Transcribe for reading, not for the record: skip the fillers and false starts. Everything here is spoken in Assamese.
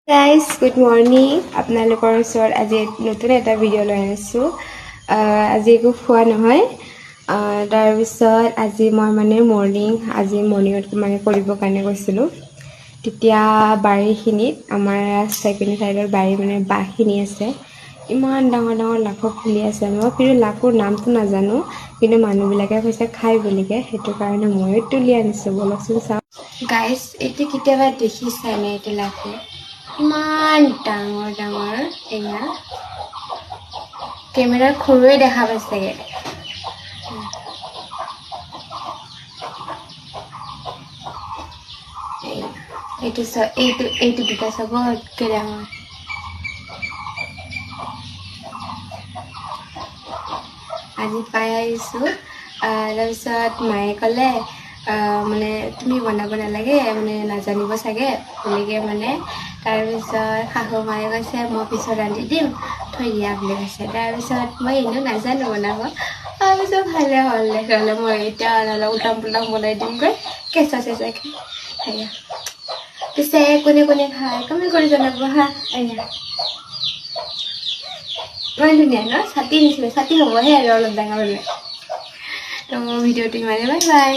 Guys, good morning. আপোনালোকৰ ওচৰত আজি নতুন এটা ভিডিঅ' লৈ আনিছোঁ। আজি একো খোৱা নহয়। তাৰপিছত আজি মই মৰ্ণিঙত কৰিবৰ কাৰণে গৈছিলোঁ। তেতিয়া বাৰীখিনিত আমাৰ ৰাস্তাখিনি চাইডৰ বাৰী বাঁহখিনি আছে। ইমান ডাঙৰ ডাঙৰ লাখৰ ফুলি আছে। মই কিন্তু লাখৰ নামটো নাজানো, কিন্তু মানুহবিলাকে কৈছে খাই বুলিকে, সেইটো কাৰণে ময়ো তুলি আনিছোঁ। বলকচোন চাওঁ। গাইজ, এইটো কেতিয়াবা দেখিছানে? এইটো লাখো ইমান ডাঙৰ ডাঙৰ। এয়া কেমেৰাৰ সৰুৱে দেখা পাইছেগে। এইটো দুটা চবতকে ডাঙৰ। আজি পাই আহিছোঁ। তাৰপিছত মায়ে ক'লে তুমি বনাব নালাগে, নাজানিব চাগে বুলিকে তাৰপিছত শাহু মায়ে কৈছে মই পিছত ৰান্ধি দিম, থৈ দিয়া বুলি কৈছে। তাৰপিছত মই এনেও নাজানো বনাব। তাৰপিছত ভালে হ'ল দেখালে। মই এতিয়া অলপ উল্টাম পুল্টাম বনাই দিমগৈ কেঁচা চেঁচাকৈ। সেয়া পিছে কোনে কোনে খায় কমেণ্ট কৰি জনাব হা। এয়া ইমান ধুনীয়া ন? ছাতি নিচিনা, ছাতি হ'বহে আৰু অলপ ডাঙৰ হ'লে। তো ভিডিঅ'টো ইমানে, বাই বাই।